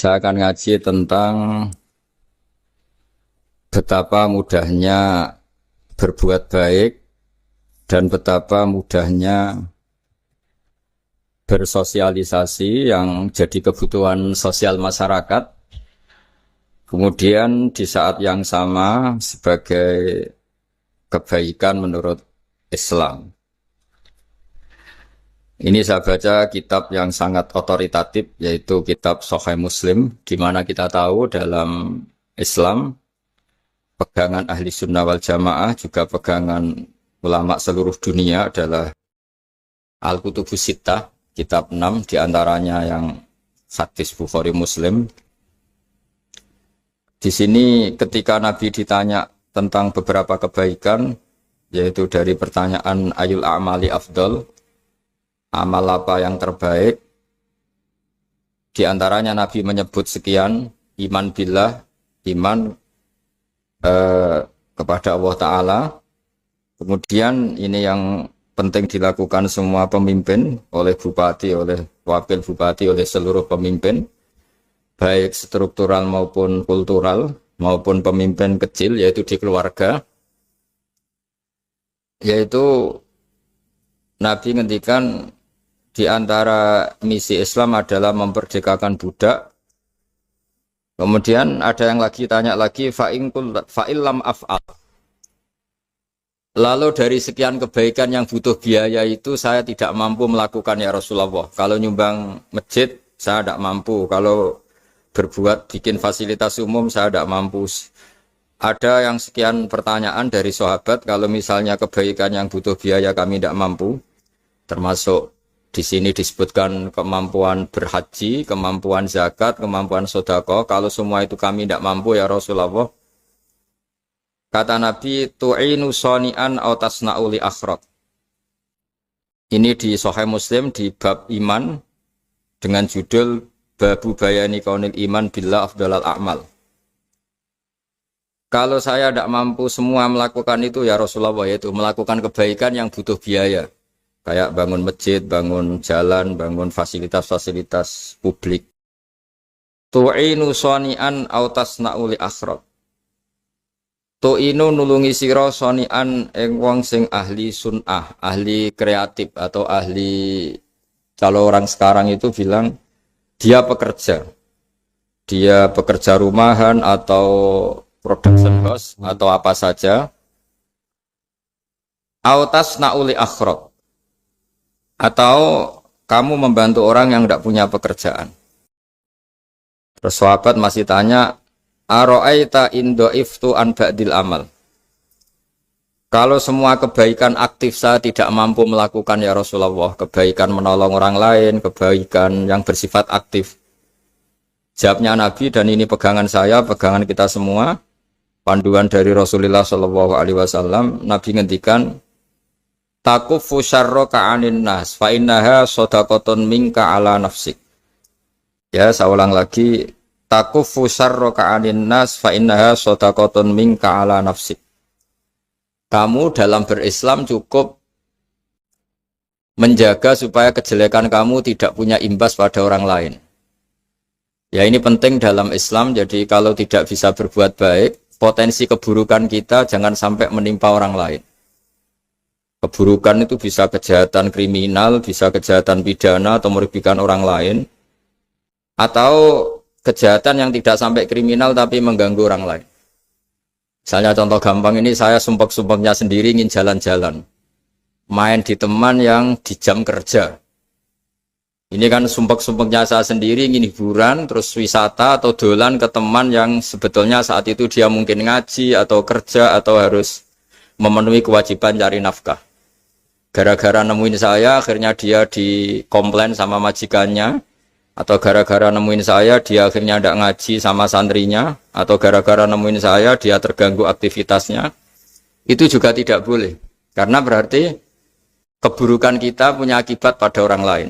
Saya akan ngaji tentang betapa mudahnya berbuat baik dan betapa mudahnya bersosialisasi yang jadi kebutuhan sosial masyarakat. Kemudian di saat yang sama sebagai kebaikan menurut Islam. Ini saya baca kitab yang sangat otoritatif, yaitu kitab Sahih Muslim, di mana kita tahu dalam Islam pegangan ahli sunnah wal jamaah, juga pegangan ulama seluruh dunia adalah Al-Kutubus Sittah, kitab 6, diantaranya yang hadis Bukhari Muslim. Di sini ketika Nabi ditanya tentang beberapa kebaikan, yaitu dari pertanyaan ayul a'mali afdol, amal apa yang terbaik, diantaranya Nabi menyebut sekian: iman billah, iman kepada Allah Ta'ala. Kemudian ini yang penting dilakukan semua pemimpin, oleh bupati, oleh wakil bupati, oleh seluruh pemimpin, baik struktural maupun kultural, maupun pemimpin kecil, yaitu di keluarga. Yaitu Nabi ngendikan di antara misi Islam adalah memperdekakan budak. Kemudian ada yang lagi tanya lagi, fa'illam af'al. Lalu dari sekian kebaikan yang butuh biaya itu saya tidak mampu melakukan ya Rasulullah. Kalau nyumbang masjid saya tidak mampu. Kalau berbuat bikin fasilitas umum saya tidak mampu. Ada yang sekian pertanyaan dari sahabat, kalau misalnya kebaikan yang butuh biaya kami tidak mampu, termasuk di sini disebutkan kemampuan berhaji, kemampuan zakat, kemampuan sedekah. Kalau semua itu kami tidak mampu ya Rasulullah. Kata Nabi, tu'inu shani'an aw tasna'u li akhrat. Ini di Sahih Muslim di bab iman dengan judul Babu bayani kaunil iman billah afdalal a'mal. Kalau saya tidak mampu semua melakukan itu ya Rasulullah, yaitu melakukan kebaikan yang butuh biaya. Kayak bangun masjid, bangun jalan, bangun fasilitas-fasilitas publik. Tu'inu shani'an aw tasna'u li akhrat. Tu'inu nulungi sira shani'an ing wong sing ahli sun'ah, ahli kreatif atau ahli, kalau orang sekarang itu bilang dia pekerja. Dia pekerja rumahan atau production house atau apa saja. Aw tasna'u li akhrat. Atau kamu membantu orang yang tidak punya pekerjaan. Terus sahabat masih tanya, aro'aita indo'iftu an ba'dil amal. Kalau semua kebaikan aktif saya tidak mampu melakukan ya Rasulullah, kebaikan menolong orang lain, kebaikan yang bersifat aktif. Jawabnya Nabi, dan ini pegangan saya, pegangan kita semua, panduan dari Rasulullah SAW, Nabi ngendikan, takufu syarroka anin nas fa innaha shadaqatun minka ala nafsik. Ya, saya ulang lagi, takufu syarroka anin nas fa innaha shadaqatun minka ala nafsik. Kamu dalam berislam cukup menjaga supaya kejelekan kamu tidak punya imbas pada orang lain. Ya, ini penting dalam Islam. Jadi kalau tidak bisa berbuat baik, potensi keburukan kita jangan sampai menimpa orang lain. Keburukan itu bisa kejahatan kriminal, bisa kejahatan pidana atau merugikan orang lain, atau kejahatan yang tidak sampai kriminal tapi mengganggu orang lain. Misalnya contoh gampang ini, saya sumpek-sumpeknya sendiri ingin jalan-jalan, main di teman yang di jam kerja. Ini kan sumpek-sumpeknya saya sendiri ingin hiburan, terus wisata atau dolan ke teman yang sebetulnya saat itu dia mungkin ngaji atau kerja atau harus memenuhi kewajiban cari nafkah. Gara-gara nemuin saya, akhirnya dia dikomplain sama majikannya, atau gara-gara nemuin saya, dia akhirnya tidak ngaji sama santrinya, atau gara-gara nemuin saya, dia terganggu aktivitasnya. Itu juga tidak boleh, karena berarti keburukan kita punya akibat pada orang lain.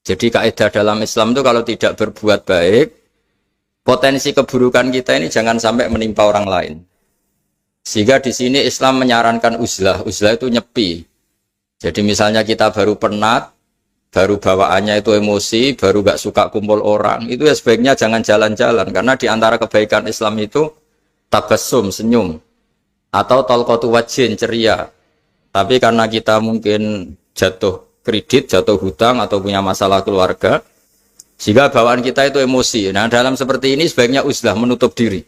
Jadi kaidah dalam Islam itu kalau tidak berbuat baik, potensi keburukan kita ini jangan sampai menimpa orang lain. Sehingga di sini Islam menyarankan uzlah. Uzlah itu nyepi. Jadi misalnya kita baru penat, baru bawaannya itu emosi, baru gak suka kumpul orang, itu ya sebaiknya jangan jalan-jalan. Karena di antara kebaikan Islam itu tabassum, senyum, atau talqatu wajhin, ceria. Tapi karena kita mungkin jatuh kredit, jatuh hutang, atau punya masalah keluarga, sehingga bawaan kita itu emosi. Nah, dalam seperti ini sebaiknya uzlah, menutup diri.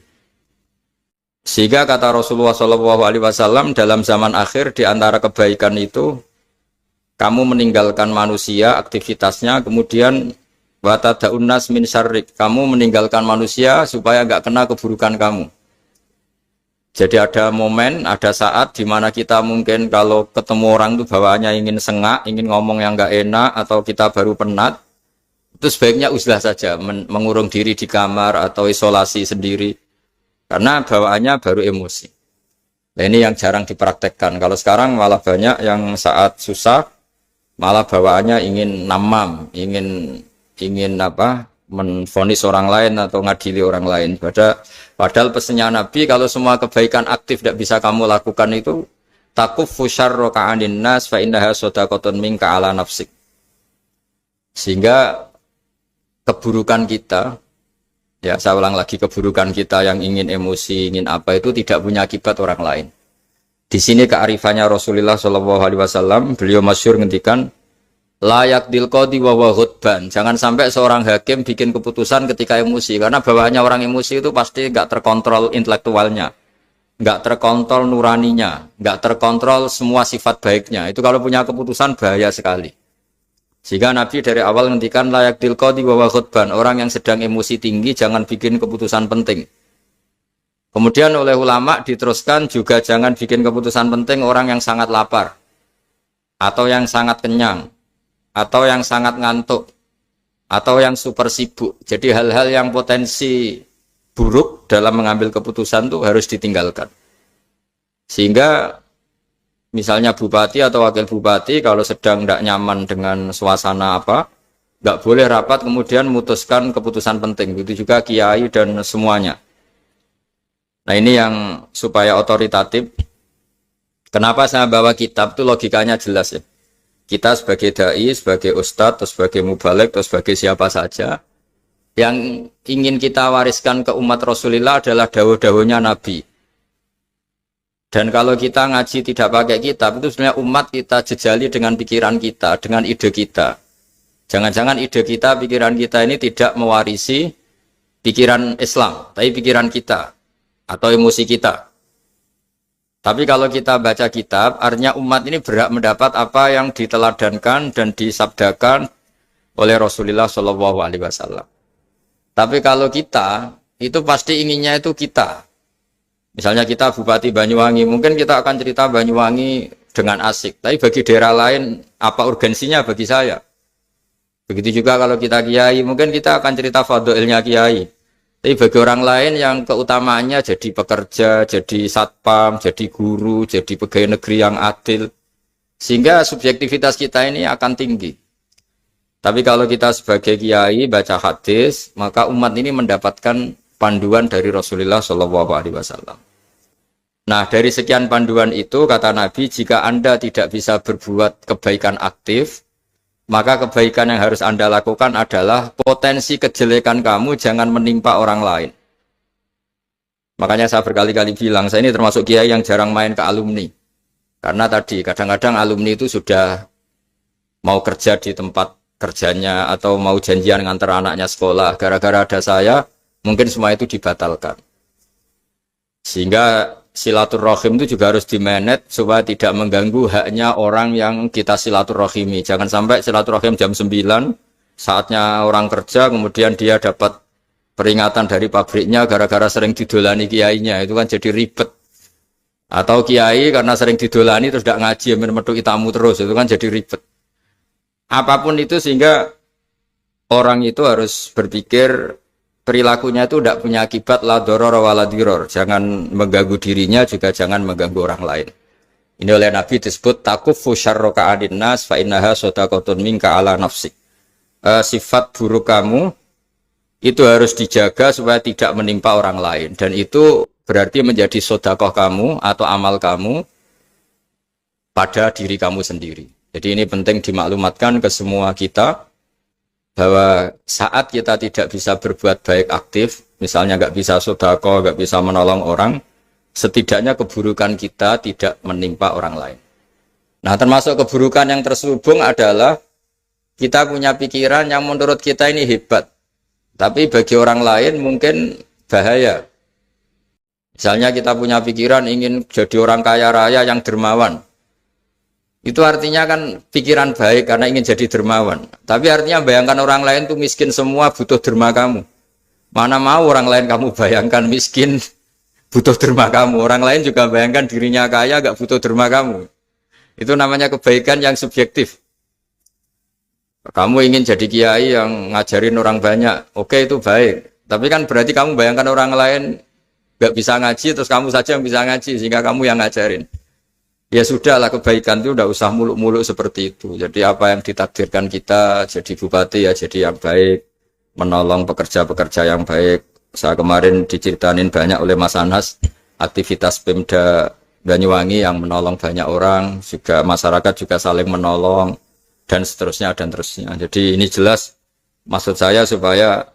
Sehingga kata Rasulullah SAW dalam zaman akhir, di antara kebaikan itu kamu meninggalkan manusia, aktivitasnya, kemudian watadaun nas min syarrik, kamu meninggalkan manusia supaya nggak kena keburukan kamu. Jadi ada momen, ada saat di mana kita mungkin kalau ketemu orang itu bawaannya ingin sengak, ingin ngomong yang nggak enak, atau kita baru penat, itu sebaiknya uzlah saja, mengurung diri di kamar atau isolasi sendiri, karena bawaannya baru emosi. Nah, ini yang jarang dipraktekkan. Kalau sekarang malah banyak yang saat susah, malah bawaannya ingin namam, ingin apa, menvonis orang lain atau ngadili orang lain. Padahal pesannya Nabi, kalau semua kebaikan aktif tidak bisa kamu lakukan itu, takuffu syarra ka'anin nas fa innaha shadaqatun minka ala nafsik. Sehingga keburukan kita, ya saya ulang lagi, keburukan kita yang ingin emosi, ingin apa, itu tidak punya akibat orang lain. Di sini kearifannya Rasulullah SAW, beliau masyhur ngendikan, layak dilqadi wa ghadban. Jangan sampai seorang hakim bikin keputusan ketika emosi, karena bawaannya orang emosi itu pasti nggak terkontrol intelektualnya, nggak terkontrol nuraninya, nggak terkontrol semua sifat baiknya. Itu kalau punya keputusan bahaya sekali. Sehingga Nabi dari awal ngendikan layak dilqadi wa ghadban. Orang yang sedang emosi tinggi jangan bikin keputusan penting. Kemudian oleh ulama diteruskan juga jangan bikin keputusan penting orang yang sangat lapar atau yang sangat kenyang, atau yang sangat ngantuk, atau yang super sibuk. Jadi hal-hal yang potensi buruk dalam mengambil keputusan itu harus ditinggalkan. Sehingga misalnya bupati atau wakil bupati kalau sedang tidak nyaman dengan suasana apa, nggak boleh rapat kemudian memutuskan keputusan penting. Begitu juga kiai dan semuanya. Nah, ini yang supaya otoritatif. Kenapa saya bawa kitab itu logikanya jelas ya. Kita sebagai dai, sebagai ustadz, atau sebagai mubalek, atau sebagai siapa saja, yang ingin kita wariskan ke umat Rasulullah adalah dawuh-dawuhnya Nabi. Dan kalau kita ngaji tidak pakai kitab, itu sebenarnya umat kita jejali dengan pikiran kita, dengan ide kita. Jangan-jangan ide kita, pikiran kita ini tidak mewarisi pikiran Islam, tapi pikiran kita, atau emosi kita. Tapi kalau kita baca kitab, artinya umat ini berhak mendapat apa yang diteladankan dan disabdakan oleh Rasulullah SAW. Tapi kalau kita, itu pasti inginnya itu kita. Misalnya kita Bupati Banyuwangi, mungkin kita akan cerita Banyuwangi dengan asik. Tapi bagi daerah lain, apa urgensinya bagi saya? Begitu juga kalau kita kiai, mungkin kita akan cerita fadhilnya kiai. Tapi bagi orang lain yang keutamaannya jadi pekerja, jadi satpam, jadi guru, jadi pegawai negeri yang adil. Sehingga subjektivitas kita ini akan tinggi. Tapi kalau kita sebagai kiai baca hadis, maka umat ini mendapatkan panduan dari Rasulullah SAW. Nah, dari sekian panduan itu, kata Nabi, jika Anda tidak bisa berbuat kebaikan aktif, maka kebaikan yang harus Anda lakukan adalah potensi kejelekan kamu jangan menimpa orang lain. Makanya saya berkali-kali bilang, saya ini termasuk kiai yang jarang main ke alumni. Karena tadi, kadang-kadang alumni itu sudah mau kerja di tempat kerjanya, atau mau janjian ngantar anaknya sekolah. Gara-gara ada saya, mungkin semua itu dibatalkan. Sehingga silaturahim itu juga harus dimanage supaya tidak mengganggu haknya orang yang kita silaturahimi. Jangan sampai silaturahim jam 9, saatnya orang kerja, kemudian dia dapat peringatan dari pabriknya gara-gara sering didolani kiainya. Itu kan jadi ribet. Atau kiai karena sering didolani terus tidak ngaji, metu tamu terus. Itu kan jadi ribet. Apapun itu, sehingga orang itu harus berpikir perilakunya itu tidak punya akibat la doror wala diror. Jangan mengganggu dirinya, juga jangan mengganggu orang lain. Ini oleh Nabi disebut takuffu syarra ka'adin nas fa innaha shadaqatun minka ala nafsik. Sifat buruk kamu itu harus dijaga supaya tidak menimpa orang lain, dan itu berarti menjadi sedekah kamu atau amal kamu pada diri kamu sendiri. Jadi ini penting dimaklumatkan ke semua kita bahwa saat kita tidak bisa berbuat baik aktif, misalnya nggak bisa sedekah, nggak bisa menolong orang, setidaknya keburukan kita tidak menimpa orang lain. Nah, termasuk keburukan yang terselubung adalah kita punya pikiran yang menurut kita ini hebat, tapi bagi orang lain mungkin bahaya. Misalnya kita punya pikiran ingin jadi orang kaya raya yang dermawan. Itu artinya kan pikiran baik karena ingin jadi dermawan. Tapi artinya bayangkan orang lain tuh miskin semua butuh derma kamu. Mana mau orang lain kamu bayangkan miskin butuh derma kamu. Orang lain juga bayangkan dirinya kaya gak butuh derma kamu. Itu namanya kebaikan yang subjektif. Kamu ingin jadi kiai yang ngajarin orang banyak. Oke, itu baik. Tapi kan berarti kamu bayangkan orang lain gak bisa ngaji terus kamu saja yang bisa ngaji sehingga kamu yang ngajarin. Ya sudahlah, kebaikan itu udah usah muluk-muluk seperti itu. Jadi apa yang ditakdirkan kita jadi bupati ya jadi yang baik, menolong pekerja-pekerja yang baik. Saya kemarin diceritain banyak oleh Mas Anas aktivitas Pemda Banyuwangi yang menolong banyak orang, juga masyarakat juga saling menolong dan seterusnya dan terusnya. Jadi ini jelas maksud saya supaya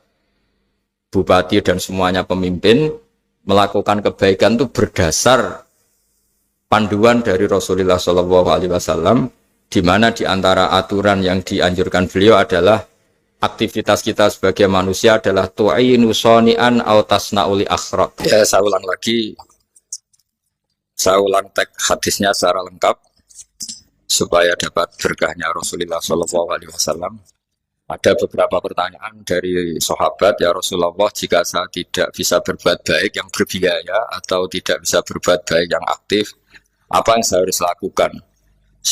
bupati dan semuanya pemimpin melakukan kebaikan itu berdasar panduan dari Rasulullah SAW, di mana di antara aturan yang dianjurkan beliau adalah aktivitas kita sebagai manusia adalah tu'inu soni'an au tasna'uli akhraq. Ya, saya ulang lagi, saya ulang teks hadisnya secara lengkap supaya dapat berkahnya Rasulullah SAW. Ada beberapa pertanyaan dari sahabat, ya Rasulullah, jika saya tidak bisa berbuat baik yang berbiaya atau tidak bisa berbuat baik yang aktif, apa yang saya harus lakukan?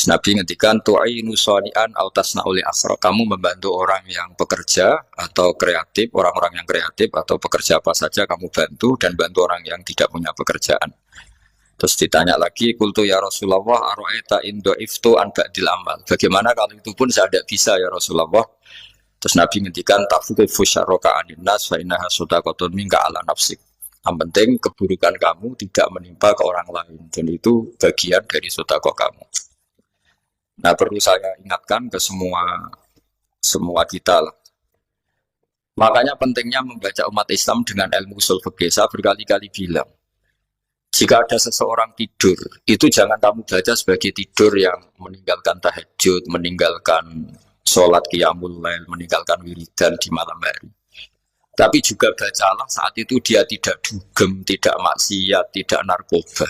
Nabi ngendikan tu'inu shani'an aw tasna'uli asra. Kamu membantu orang yang bekerja atau kreatif, orang-orang yang kreatif atau pekerja apa saja kamu bantu dan bantu orang yang tidak punya pekerjaan. Terus ditanya lagi, qultu ya Rasulullah ara'aita in dha'iftu an ba'dil amal. Bagaimana kalau itu pun saya tidak bisa ya Rasulullah? Terus Nabi ngendikan tafuqifu syarraka 'anin nas fa innaha shadaqatun minka 'ala nafsik. Yang penting keburukan kamu tidak menimpa ke orang lain dan itu bagian dari sedekah kamu. Nah, perlu saya ingatkan ke semua kita lah. Makanya pentingnya membaca umat Islam dengan ilmu ushul fikih. Saya berkali-kali bilang, jika ada seseorang tidur, itu jangan kamu baca sebagai tidur yang meninggalkan tahajud, meninggalkan sholat qiyamul lail, meninggalkan wiridan di malam hari. Tapi juga bacalah saat itu dia tidak dugem, tidak maksiat, tidak narkoba.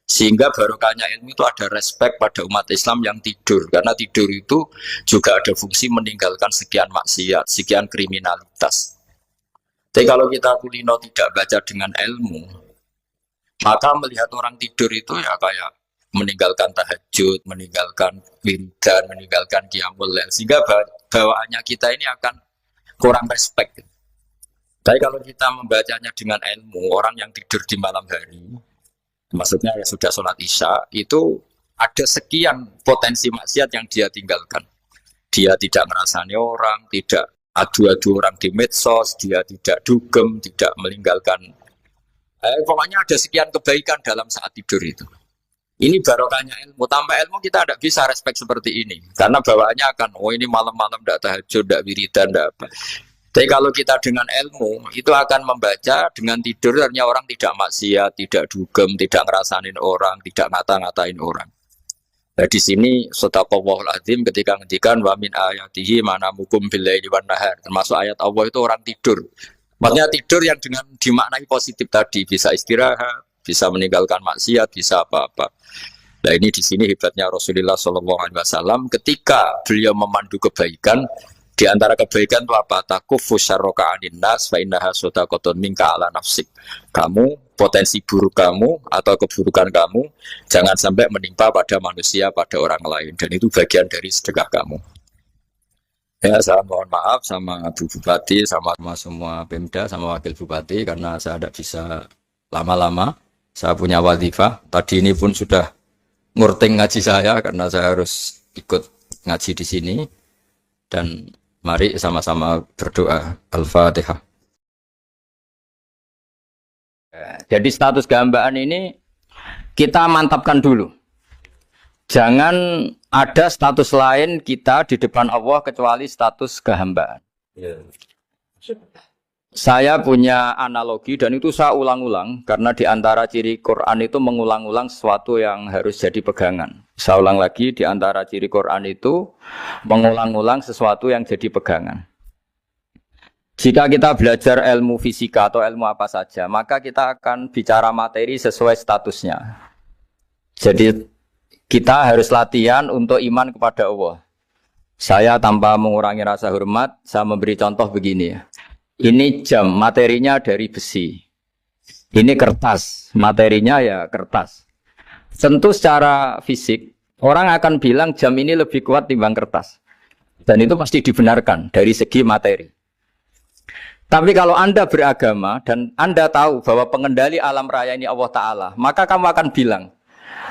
Sehingga barokahnya ilmu itu ada respek pada umat Islam yang tidur. Karena tidur itu juga ada fungsi meninggalkan sekian maksiat, sekian kriminalitas. Tapi kalau kita kulino tidak baca dengan ilmu, maka melihat orang tidur itu ya kayak meninggalkan tahajud, meninggalkan wiridan, meninggalkan qiyamul lail. Sehingga bawaannya kita ini akan kurang respek. Tapi kalau kita membacanya dengan ilmu, orang yang tidur di malam hari, maksudnya ya sudah sholat isya, itu ada sekian potensi maksiat yang dia tinggalkan. Dia tidak ngerasani orang, tidak adu-adu orang di medsos, dia tidak dugem, tidak meninggalkan. Pokoknya ada sekian kebaikan dalam saat tidur itu. Ini barokahnya ilmu. Tanpa ilmu kita tidak bisa respek seperti ini. Karena bawaannya akan, oh ini malam-malam tidak tahajud, tidak wiridan, tidak apa. Tapi kalau kita dengan ilmu, itu akan membaca dengan tidur, artinya orang tidak maksiat, tidak dugem, tidak ngerasain orang, tidak ngata-ngatain orang. Nah di sini sadaqallahul azim ketika ngendikan wa min ayatihi manamukum billaili wan nahar. Termasuk ayat Allah itu orang tidur. Maksudnya tidur yang dengan dimaknai positif tadi, bisa istirahat, bisa meninggalkan maksiat, bisa apa-apa. Nah ini di sini hebatnya Rasulullah SAW ketika beliau memandu kebaikan. Di antara kebaikan itu apa? Takufu syarroka anin nas fa innaha shadaqatun minka 'ala nafsik. Kamu, potensi buruk kamu atau keburukan kamu jangan sampai menimpa pada manusia, pada orang lain, dan itu bagian dari sedekah kamu. Ya, saya mohon maaf sama Bu Bupati, sama semua Pemda, sama Wakil Bupati karena saya tidak bisa lama-lama. Saya punya wadifah. Tadi ini pun sudah ngurting ngaji saya karena saya harus ikut ngaji di sini. Dan mari sama-sama berdoa. Al-Fatihah. Jadi status gambaan ini kita mantapkan dulu. Jangan ada status lain kita di depan Allah kecuali status kehambaan. Saya punya analogi dan itu saya ulang-ulang karena di antara ciri Quran itu mengulang-ulang sesuatu yang harus jadi pegangan. Saya ulang lagi, di antara ciri Quran itu mengulang-ulang sesuatu yang jadi pegangan. Jika kita belajar ilmu fisika atau ilmu apa saja, maka kita akan bicara materi sesuai statusnya. Jadi kita harus latihan untuk iman kepada Allah. Saya tanpa mengurangi rasa hormat, saya memberi contoh begini ya. Ini jam, materinya dari besi. Ini kertas, materinya ya kertas. Tentu secara fisik, orang akan bilang jam ini lebih kuat timbang kertas. Dan itu pasti dibenarkan dari segi materi. Tapi kalau Anda beragama dan Anda tahu bahwa pengendali alam raya ini Allah Ta'ala, maka kamu akan bilang,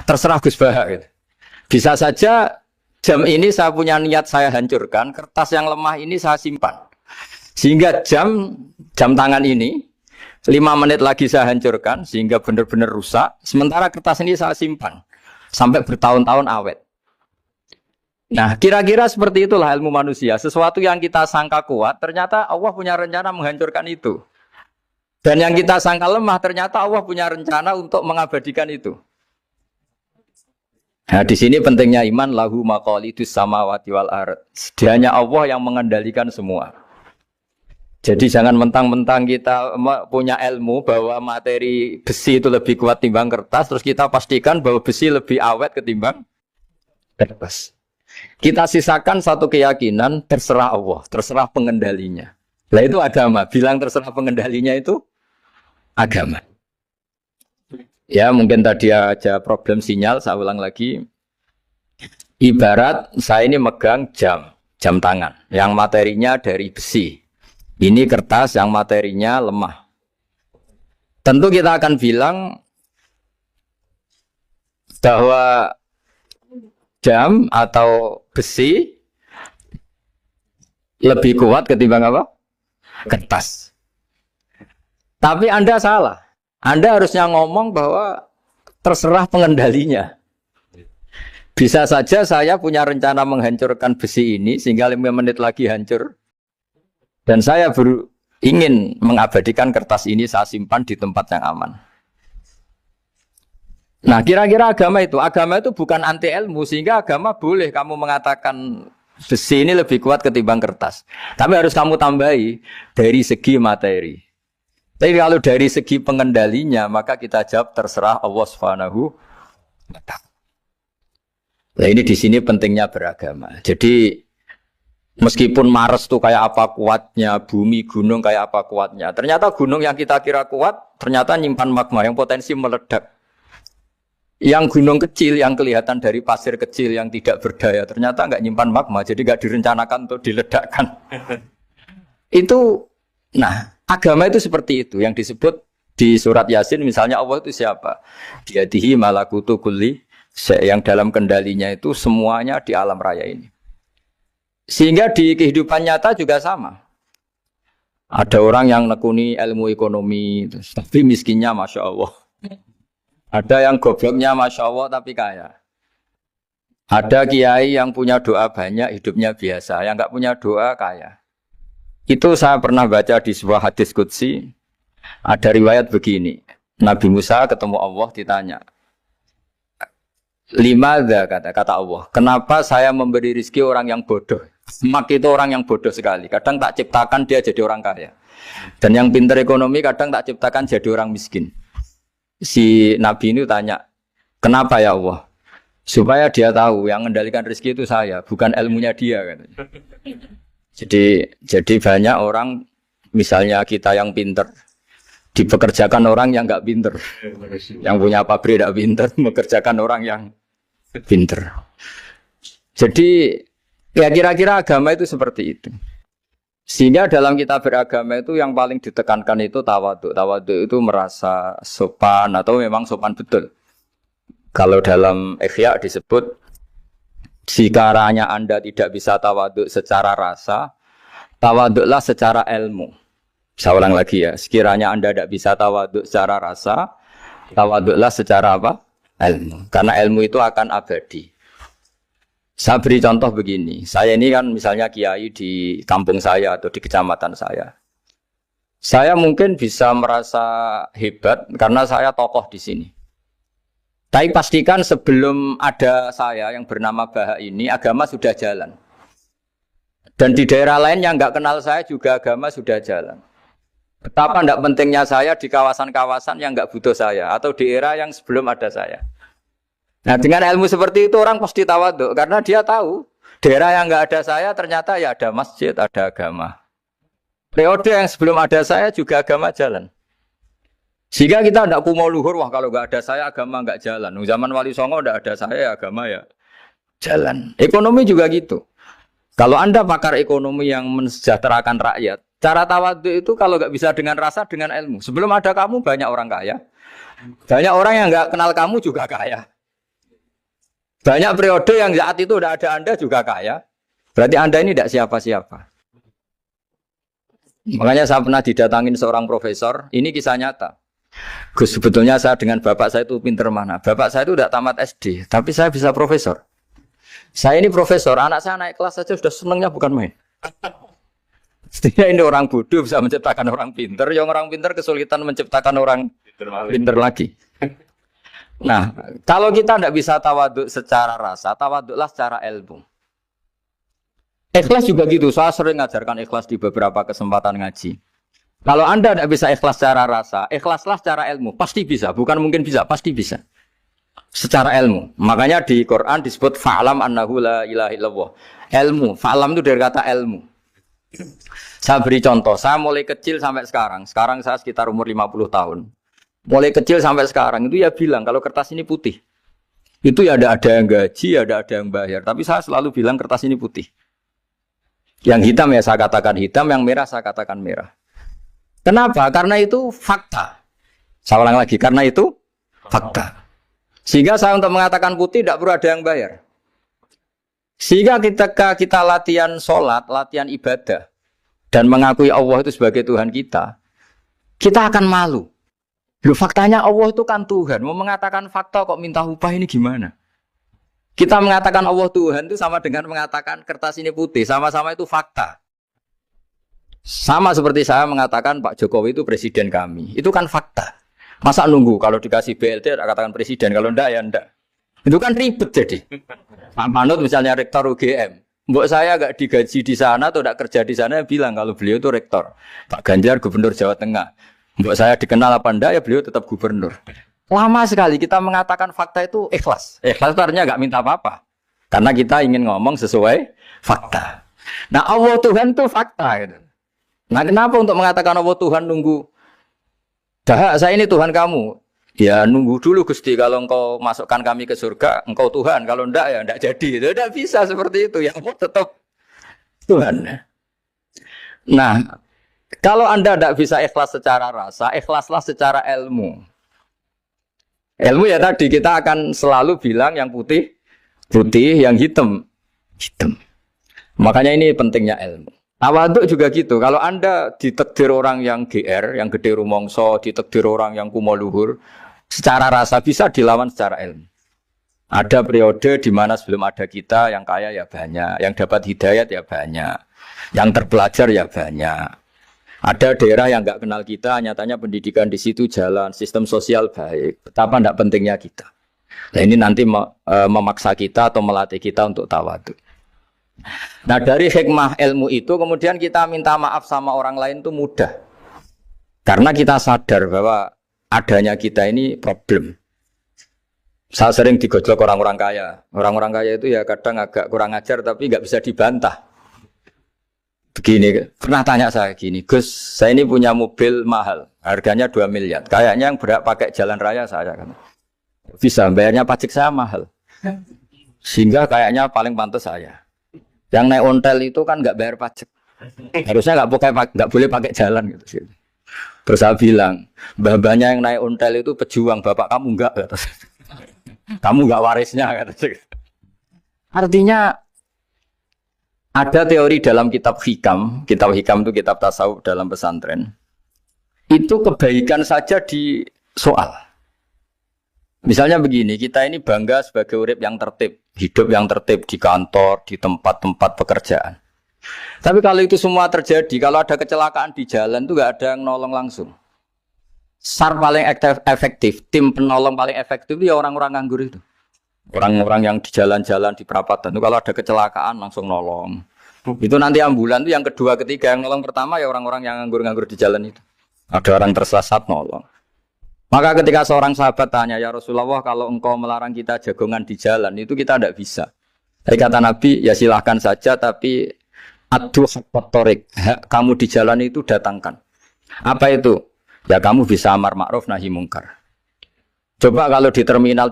terserah Gus Baha. Gitu. Bisa saja jam ini saya punya niat saya hancurkan, kertas yang lemah ini saya simpan. Sehingga jam tangan ini 5 menit lagi saya hancurkan sehingga benar-benar rusak. Sementara kertas ini saya simpan sampai bertahun-tahun awet. Nah, kira-kira seperti itulah ilmu manusia. Sesuatu yang kita sangka kuat, ternyata Allah punya rencana menghancurkan itu. Dan yang kita sangka lemah, ternyata Allah punya rencana untuk mengabadikan itu. Nah, di sini pentingnya iman, lahu maqalidus samawati wal ard. Hanya Allah yang mengendalikan semua. Jadi jangan mentang-mentang kita punya ilmu bahwa materi besi itu lebih kuat timbang kertas, terus kita pastikan bahwa besi lebih awet ketimbang kertas. Kita sisakan satu keyakinan, terserah Allah, terserah pengendalinya. Nah itu agama, bilang terserah pengendalinya itu agama. Ya mungkin tadi aja problem sinyal, saya ulang lagi. Ibarat saya ini megang jam tangan, yang materinya dari besi. Ini kertas yang materinya lemah. Tentu kita akan bilang bahwa jam atau besi lebih kuat ketimbang apa? Kertas. Tapi Anda salah. Anda harusnya ngomong bahwa terserah pengendalinya. Bisa saja saya punya rencana menghancurkan besi ini sehingga 5 menit lagi hancur. Dan saya ingin mengabadikan kertas ini saya simpan di tempat yang aman. Nah kira-kira agama itu bukan anti ilmu. Sehingga agama boleh kamu mengatakan besi ini lebih kuat ketimbang kertas. Tapi harus kamu tambahi dari segi materi. Tapi kalau dari segi pengendalinya maka kita jawab terserah Allah Subhanahu wa ta'ala. Nah ini di sini pentingnya beragama. Jadi meskipun Mars tuh kayak apa kuatnya, bumi, gunung kayak apa kuatnya. Ternyata gunung yang kita kira kuat, ternyata nyimpan magma yang potensi meledak. Yang gunung kecil, yang kelihatan dari pasir kecil yang tidak berdaya, ternyata nggak nyimpan magma, jadi nggak direncanakan untuk diledakkan. Itu, nah agama itu seperti itu, yang disebut di surat Yasin misalnya Allah itu siapa? Biyadihi malakutu kulli, yang dalam kendalinya itu semuanya di alam raya ini. Sehingga di kehidupan nyata juga sama. Ada orang yang nekuni ilmu ekonomi, tapi miskinnya Masya Allah. Ada yang gobloknya Masya Allah tapi kaya. Ada kiai yang punya doa banyak, hidupnya biasa. Yang nggak punya doa kaya. Itu saya pernah baca di sebuah hadis qudsi. Ada riwayat begini. Nabi Musa ketemu Allah ditanya. Limadza kata Allah. Kenapa saya memberi rezeki orang yang bodoh? Mak itu orang yang bodoh sekali. Kadang tak ciptakan dia jadi orang kaya. Dan yang pintar ekonomi kadang tak ciptakan jadi orang miskin. Si Nabi ini tanya, kenapa ya Allah? Supaya dia tahu yang mengendalikan rezeki itu saya, bukan ilmunya dia. Jadi banyak orang, misalnya kita yang pintar, dipekerjakan orang yang nggak pintar. Yang punya pabrik tidak pintar, mengerjakan orang yang pintar. Jadi ya kira-kira agama itu seperti itu. Sehingga dalam kita beragama itu yang paling ditekankan itu tawadhu. Tawadhu itu merasa sopan atau memang sopan betul. Kalau dalam Ihya disebut, sekiranya Anda tidak bisa tawadhu secara rasa, tawadhulah secara ilmu. Saya ulang lagi ya, sekiranya Anda tidak bisa tawadhu secara rasa, tawadhulah secara apa? Ilmu. Karena ilmu itu akan abadi. Saya beri contoh begini. Saya ini kan misalnya kiai di kampung saya atau di kecamatan saya. Saya mungkin bisa merasa hebat karena saya tokoh di sini. Tapi pastikan sebelum ada saya yang bernama Baha ini, agama sudah jalan. Dan di daerah lain yang nggak kenal saya juga agama sudah jalan. Betapa tidak pentingnya saya di kawasan-kawasan yang nggak butuh saya atau di era yang sebelum ada saya. Nah dengan ilmu seperti itu orang pasti tawaduk karena dia tahu daerah yang nggak ada saya ternyata ya ada masjid, ada agama. Periode yang sebelum ada saya juga agama jalan. Sehingga kita tidak kumo luhur, wah kalau nggak ada saya agama nggak jalan. Zaman Wali Songo tidak ada saya agama ya jalan. Ekonomi juga gitu. Kalau Anda pakar ekonomi yang mensejahterakan rakyat, cara tawaduk itu kalau nggak bisa dengan rasa, dengan ilmu. Sebelum ada kamu banyak orang kaya, banyak orang yang nggak kenal kamu juga kaya. Banyak periode yang saat itu udah ada Anda juga kaya. Berarti Anda ini tidak siapa-siapa. Makanya saya pernah didatangin seorang profesor. Ini kisah nyata. Gus, sebetulnya saya dengan bapak saya itu pinter mana. Bapak saya itu udah tamat SD. Tapi saya bisa profesor. Saya ini profesor. Anak saya naik kelas saja sudah senangnya bukan main. Setidaknya ini orang bodoh bisa menciptakan orang pinter. Yang orang pinter kesulitan menciptakan orang pinter lagi. Nah, kalau kita tidak bisa tawaduk secara rasa, tawaduklah secara ilmu. Ikhlas juga gitu, saya sering ngajarkan ikhlas di beberapa kesempatan ngaji. Kalau Anda tidak bisa ikhlas secara rasa, ikhlaslah secara ilmu. Pasti bisa, bukan mungkin bisa, pasti bisa. Secara ilmu. Makanya di Quran disebut fa'lam annahu la ilaha illallah. Ilmu, fa'lam itu dari kata ilmu. Saya beri contoh, saya mulai kecil sampai sekarang. Sekarang saya sekitar umur 50 tahun. Mulai kecil sampai sekarang itu ya bilang kalau kertas ini putih. Itu ya ada yang gaji, ada yang bayar. Tapi saya selalu bilang kertas ini putih. Yang hitam ya saya katakan hitam, yang merah saya katakan merah. Kenapa? Karena itu fakta. Saya ulang lagi, karena itu fakta. Sehingga saya untuk mengatakan putih tidak perlu ada yang bayar. Sehingga ketika kita latihan sholat, latihan ibadah, dan mengakui Allah itu sebagai Tuhan kita akan malu. Loh, faktanya Allah itu kan Tuhan. Mau mengatakan fakta kok minta upah ini gimana? Kita mengatakan Allah Tuhan itu sama dengan mengatakan kertas ini putih. Sama-sama itu fakta. Sama seperti saya mengatakan Pak Jokowi itu presiden kami. Itu kan fakta. Masa nunggu kalau dikasih BLT katakan presiden. Kalau enggak ya enggak. Itu kan ribet jadi. Pak Manut misalnya rektor UGM. Mbok saya enggak digaji di sana atau enggak kerja di sana bilang kalau beliau itu rektor. Pak Ganjar gubernur Jawa Tengah. Mbak saya dikenal apa enggak ya beliau tetap gubernur. Lama sekali kita mengatakan fakta itu ikhlas. Ikhlas itu artinya enggak minta apa-apa. Karena kita ingin ngomong sesuai fakta. Nah Allah Tuhan itu fakta. Gitu. Nah kenapa untuk mengatakan Allah Tuhan nunggu? Dah saya ini Tuhan kamu. Ya nunggu dulu Gusti kalau engkau masukkan kami ke surga. Engkau Tuhan. Kalau enggak ya enggak jadi. Itu enggak bisa seperti itu. Ya Allah tetap Tuhan. Nah kalau Anda tidak bisa ikhlas secara rasa, ikhlaslah secara ilmu. Ilmu ya tadi kita akan selalu bilang yang putih, putih, yang hitam, hitam. Makanya ini pentingnya ilmu. Tawaduk juga gitu. Kalau Anda ditakdir orang yang GR, yang gede rumongso, ditakdir orang yang kumo luhur, secara rasa bisa dilawan secara ilmu. Ada periode di mana sebelum ada kita yang kaya ya banyak, yang dapat hidayat ya banyak, yang terpelajar ya banyak. Ada daerah yang nggak kenal kita, nyatanya pendidikan di situ jalan, sistem sosial baik. Betapa tidak pentingnya kita. Nah ini nanti memaksa kita atau melatih kita untuk tawaduk. Nah dari hikmah ilmu itu kemudian kita minta maaf sama orang lain itu mudah. Karena kita sadar bahwa adanya kita ini problem. Saya sering digojlok orang-orang kaya. Orang-orang kaya itu ya kadang agak kurang ajar tapi nggak bisa dibantah. Begini, pernah tanya saya gini, Gus, saya ini punya mobil mahal, harganya 2 miliar. Kayaknya yang berhak pakai jalan raya saya kan. Bisa, bayarnya pajak saya mahal. Sehingga kayaknya paling pantas saya. Yang naik ontel itu kan nggak bayar pajak. Harusnya nggak boleh pakai jalan gitu. Terus saya bilang, mbah-mbahnya yang naik ontel itu pejuang, bapak kamu enggak. Kamu enggak warisnya. Artinya, ada teori dalam kitab hikam itu kitab tasawuf dalam pesantren. Itu kebaikan saja di soal. Misalnya begini, kita ini bangga sebagai urip yang tertib, hidup yang tertib di kantor, di tempat-tempat pekerjaan. Tapi kalau itu semua terjadi, kalau ada kecelakaan di jalan itu nggak ada yang nolong langsung. SAR paling efektif, tim penolong paling efektif itu ya orang-orang nganggur itu. Orang-orang yang di jalan-jalan di perapatan itu kalau ada kecelakaan langsung nolong. Itu nanti ambulan itu yang kedua, ketiga, yang nolong pertama ya orang-orang yang nganggur-nganggur di jalan itu. Ada orang tersesat nolong. Maka ketika seorang sahabat tanya, ya Rasulullah, kalau engkau melarang kita jagongan di jalan, itu kita tidak bisa. Tapi kata Nabi, ya silahkan saja, tapi adu hakot torik, kamu di jalan itu datangkan. Apa itu? Ya kamu bisa amar ma'ruf nahi mungkar. Coba kalau di terminal,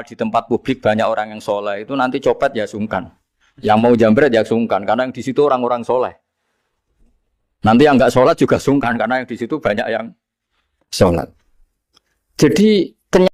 di tempat publik banyak orang yang soleh, itu nanti copet ya sungkan. Yang mau jambret ya sungkan, karena yang di situ orang-orang soleh. Nanti yang enggak sholat juga sungkan, karena yang di situ banyak yang sholat. Jadi